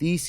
30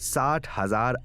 60,000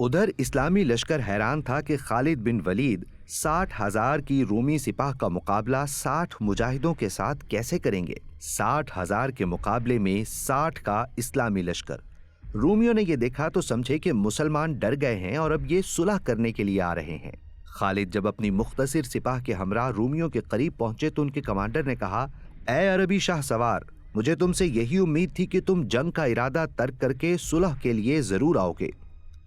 ادھر اسلامی لشکر حیران تھا کہ خالد بن ولید 60,000 کی رومی سپاہ کا مقابلہ 60 مجاہدوں کے ساتھ کیسے کریں گے؟ 60,000 کے مقابلے میں 60 کا اسلامی لشکر۔ رومیوں نے یہ دیکھا تو سمجھے کہ مسلمان ڈر گئے ہیں اور اب یہ صلح کرنے کے لیے آ رہے ہیں۔ خالد جب اپنی مختصر سپاہ کے ہمراہ رومیوں کے قریب پہنچے تو ان کے کمانڈر نے کہا، اے عربی شاہ سوار، مجھے تم سے یہی امید تھی کہ تم جنگ کا ارادہ ترک کر کے صلح کے لیے ضرور آؤ گے۔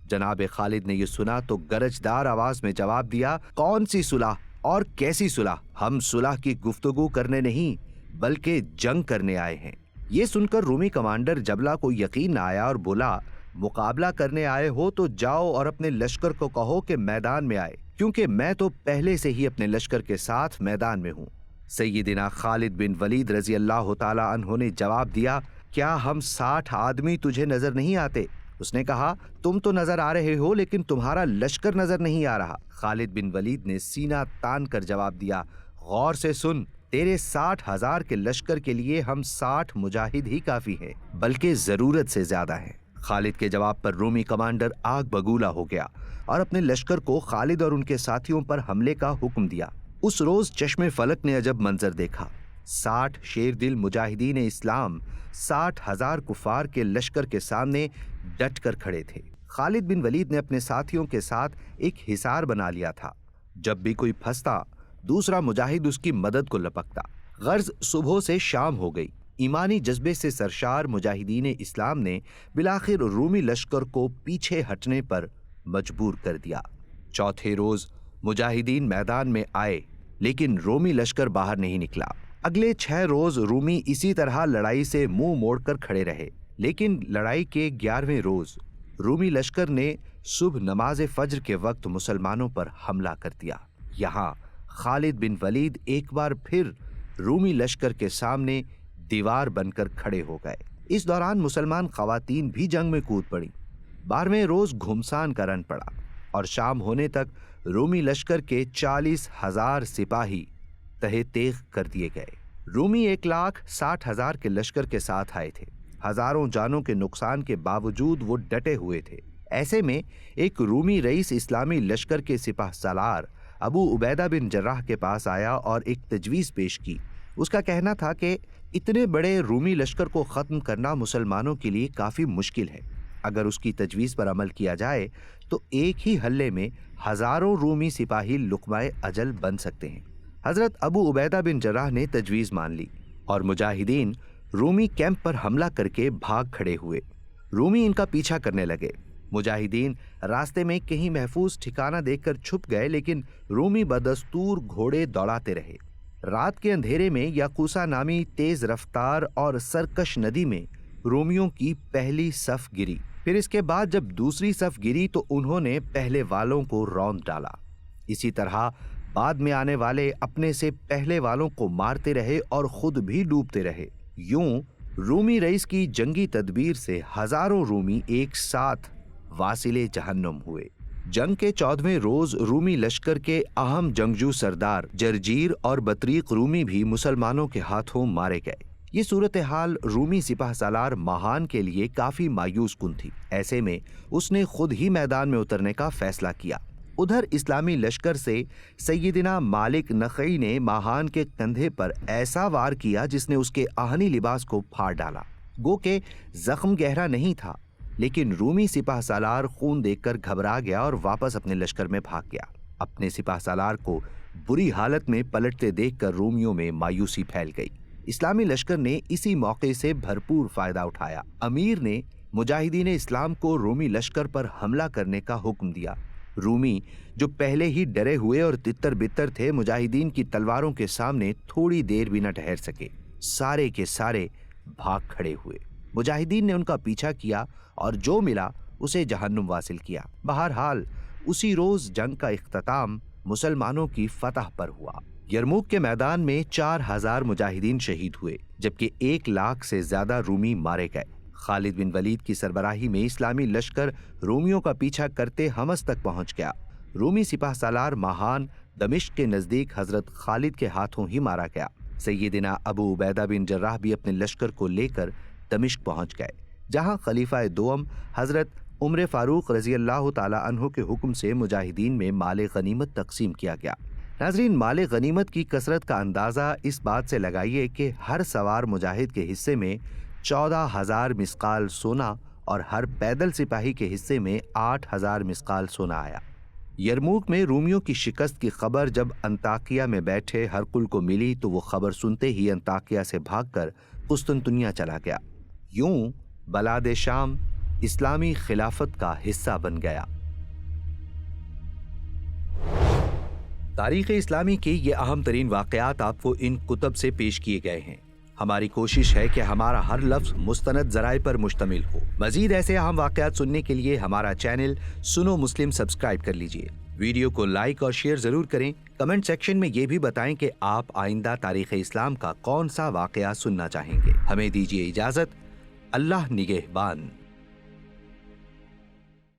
جناب خالد نے یہ سنا تو گرجدار آواز میں جواب دیا، کون سی صلح اور کیسی صلح؟ ہم صلح کی گفتگو کرنے نہیں بلکہ جنگ کرنے آئے ہیں۔ یہ سن کر رومی کمانڈر جبلہ کو یقین نہ آیا اور بولا، مقابلہ کرنے آئے ہو تو جاؤ اور اپنے لشکر کو کہو کہ میدان میں آئے، کیونکہ میں تو پہلے سے ہی اپنے لشکر کے ساتھ میدان میں ہوں۔ سیدنا خالد بن ولید رضی اللہ تعالی عنہ نے جواب دیا، کیا ہم 60 آدمی تجھے نظر نہیں آتے؟ اس نے کہا، تم تو نظر آ رہے ہو لیکن تمہارا لشکر نظر نہیں آ رہا۔ خالد بن ولید نے سینہ تان کر جواب دیا، غور سے سن، تیرے 60,000 کے لشکر کے لیے ہم 60 مجاہد ہی کافی ہیں، بلکہ ضرورت سے زیادہ ہیں۔ خالد کے جواب پر رومی کمانڈر آگ بگولا ہو گیا اور اپنے لشکر کو خالد اور ان کے ساتھیوں پر حملے کا حکم دیا۔ اس روز چشم فلک نے عجب منظر دیکھا۔ 60 شیر دل مجاہدین اسلام 60,000 کفار کے لشکر کے سامنے ڈٹ کر کھڑے تھے۔ خالد بن ولید نے اپنے ساتھیوں کے ساتھ ایک حصار بنا لیا تھا۔ جب بھی کوئی پھنستا دوسرا مجاہد اس کی مدد کو لپکتا۔ غرض صبح سے شام ہو گئی۔ ایمانی جذبے سے سرشار مجاہدین اسلام نے بالآخر رومی لشکر کو پیچھے ہٹنے پر مجبور کر دیا۔ چوتھے روز مجاہدین میدان میں آئے لیکن رومی لشکر باہر نہیں نکلا۔ اگلے 6 روز رومی اسی طرح لڑائی سے منہ موڑ کر کھڑے رہے، لیکن لڑائی کے 11ویں روز رومی لشکر نے صبح نماز فجر کے وقت مسلمانوں پر حملہ کر دیا۔ یہاں خالد بن ولید ایک بار پھر رومی لشکر کے سامنے دیوار بن کر کھڑے ہو گئے۔ اس دوران مسلمان خواتین بھی جنگ میں کود پڑیں۔ 12ویں روز گھمسان کا رن پڑا اور شام ہونے تک رومی لشکر کے 40,000 سپاہی تہہ تیغ کر دیے گئے۔ رومی 1,60,000 کے لشکر کے ساتھ آئے تھے۔ ہزاروں جانوں کے نقصان کے باوجود وہ ڈٹے ہوئے تھے۔ ایسے میں ایک رومی رئیس اسلامی لشکر کے سپہ سالار ابو عبیدہ بن جراح کے پاس آیا اور ایک تجویز پیش کی۔ اس کا کہنا تھا کہ اتنے بڑے رومی لشکر کو ختم کرنا مسلمانوں کے لیے کافی مشکل ہے۔ اگر اس کی تجویز پر عمل کیا جائے تو ایک ہی حلے میں ہزاروں رومی سپاہی لقمہ اجل بن سکتے ہیں۔ حضرت ابو عبیدہ بن جراح نے تجویز مان لی اور مجاہدین رومی کیمپ پر حملہ کر کے بھاگ کھڑے ہوئے۔ رومی ان کا پیچھا کرنے لگے۔ مجاہدین راستے میں کہیں محفوظ ٹھکانہ دیکھ کر چھپ گئے، لیکن رومی بدستور گھوڑے دوڑاتے رہے۔ رات کے اندھیرے میں یاقوسا نامی تیز رفتار اور سرکش ندی میں رومیوں کی پہلی صف گری۔ پھر اس کے بعد جب دوسری صف گری تو انہوں نے پہلے والوں کو روند ڈالا۔ اسی طرح بعد میں آنے والے اپنے سے پہلے والوں کو مارتے رہے اور خود بھی ڈوبتے رہے۔ یوں رومی رئیس کی جنگی تدبیر سے ہزاروں رومی ایک ساتھ واصل جہنم ہوئے۔ جنگ کے 14ویں روز رومی لشکر کے اہم جنگجو سردار جرجیر اور بطریق رومی بھی مسلمانوں کے ہاتھوں مارے گئے۔ یہ صورتحال رومی سپہ سالار ماہان کے لیے کافی مایوس کن تھی۔ ایسے میں اس نے خود ہی میدان میں اترنے کا فیصلہ کیا۔ ادھر اسلامی لشکر سے سیدنا مالک نخعی نے ماہان کے کندھے پر ایسا وار کیا جس نے اس کے آہنی لباس کو پھاڑ ڈالا۔ گو کہ زخم گہرا نہیں تھا، لیکن رومی سپہ سالار خون دیکھ کر گھبرا گیا اور واپس اپنے لشکر میں بھاگ گیا۔ اپنے سپہ سالار کو بری حالت میں پلٹتے دیکھ کر رومیوں میں مایوسی پھیل گئی۔ اسلامی لشکر نے اسی موقع سے بھرپور فائدہ اٹھایا۔ امیر نے مجاہدین اسلام کو رومی لشکر پر حملہ کرنے کا حکم دیا۔ رومی جو پہلے ہی ڈرے ہوئے اور تتر بتر تھے، مجاہدین کی تلواروں کے سامنے تھوڑی دیر بھی نہ ٹھہر سکے۔ سارے کے سارے بھاگ کھڑے ہوئے۔ مجاہدین نے ان کا پیچھا کیا اور جو ملا اسے جہنم واصل کیا۔ بہرحال اسی روز جنگ کا اختتام مسلمانوں کی فتح پر ہوا۔ یرموک کے میدان میں 4,000 مجاہدین شہید ہوئے، جبکہ 1,00,000 سے زیادہ رومی مارے گئے۔ خالد بن ولید کی سربراہی میں اسلامی لشکر رومیوں کا پیچھا کرتے حمص تک پہنچ گیا۔ رومی سپہ سالار ماہان دمشق کے نزدیک حضرت خالد کے ہاتھوں ہی مارا گیا۔ سیدنا ابو عبیدہ بن جراح بھی اپنے لشکر کو لے کر دمشق پہنچ گئے، جہاں خلیفہ دوم حضرت عمر فاروق رضی اللہ تعالی عنہ کے حکم سے مجاہدین میں مال غنیمت تقسیم کیا گیا۔ ناظرین، مال غنیمت کی کثرت کا اندازہ اس بات سے لگائیے کہ ہر سوار مجاہد کے حصے میں 14,000 مسقال سونا اور ہر پیدل سپاہی کے حصے میں 8,000 مسقال سونا آیا۔ یرموک میں رومیوں کی شکست کی خبر جب انطاکیہ میں بیٹھے ہرقل کو ملی تو وہ خبر سنتے ہی انطاکیہ سے بھاگ کر قسطنطنیہ چلا گیا۔ یوں بلاد شام اسلامی خلافت کا حصہ بن گیا۔ تاریخ اسلامی کے یہ اہم ترین واقعات آپ کو ان کتب سے پیش کیے گئے ہیں۔ ہماری کوشش ہے کہ ہمارا ہر لفظ مستند ذرائع پر مشتمل ہو۔ مزید ایسے اہم واقعات سننے کے لیے ہمارا چینل سنو مسلم سبسکرائب کر لیجئے۔ ویڈیو کو لائک اور شیئر ضرور کریں۔ کمنٹ سیکشن میں یہ بھی بتائیں کہ آپ آئندہ تاریخ اسلام کا کون سا واقعہ سننا چاہیں گے۔ ہمیں دیجیے اجازت۔ اللہ نگہبان۔